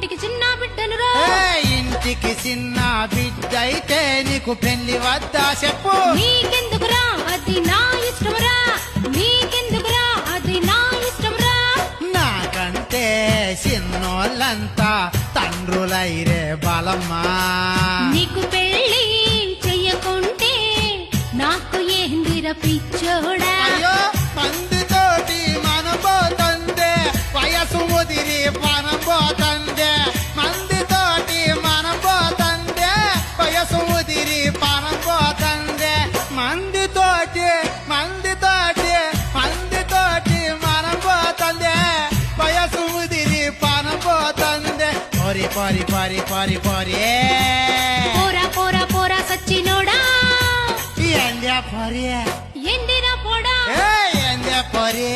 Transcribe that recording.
ఇంటికి చిన్న బిడ్డనురా. ఇంటికి చిన్న బిడ్డ అయితే నీకు పెళ్లి వద్దా చెప్పు. నీకెందుకురా అది నా ఇష్టమురా, నీకెందుకురా అది నా ఇష్టమురా. నాకంటే చిన్నోళ్ళంతా తండ్రులైరే బలమ్మా. నీకు పెళ్లి చెయ్యకుంటే నాకు ఏందిర పిచ్చోడా. అయ్యో మందితోటి మనం పోతందే, వయసు ముదిరి మనం పోతందే. మందితోటి మనం పోతందే, వయసు ముదిరి మనం పోతందే. మందితోటి మందితోటి మందితోటి మనం పోతందే, వయసు ముదిరి మనం పోతందే. పొరి పొరి పొరి పొరి పొరి పోరా పోరా పోరా సచ్చినోడా. ఎందే పొరి ఎండిరా పోడా. ఎందే పొరి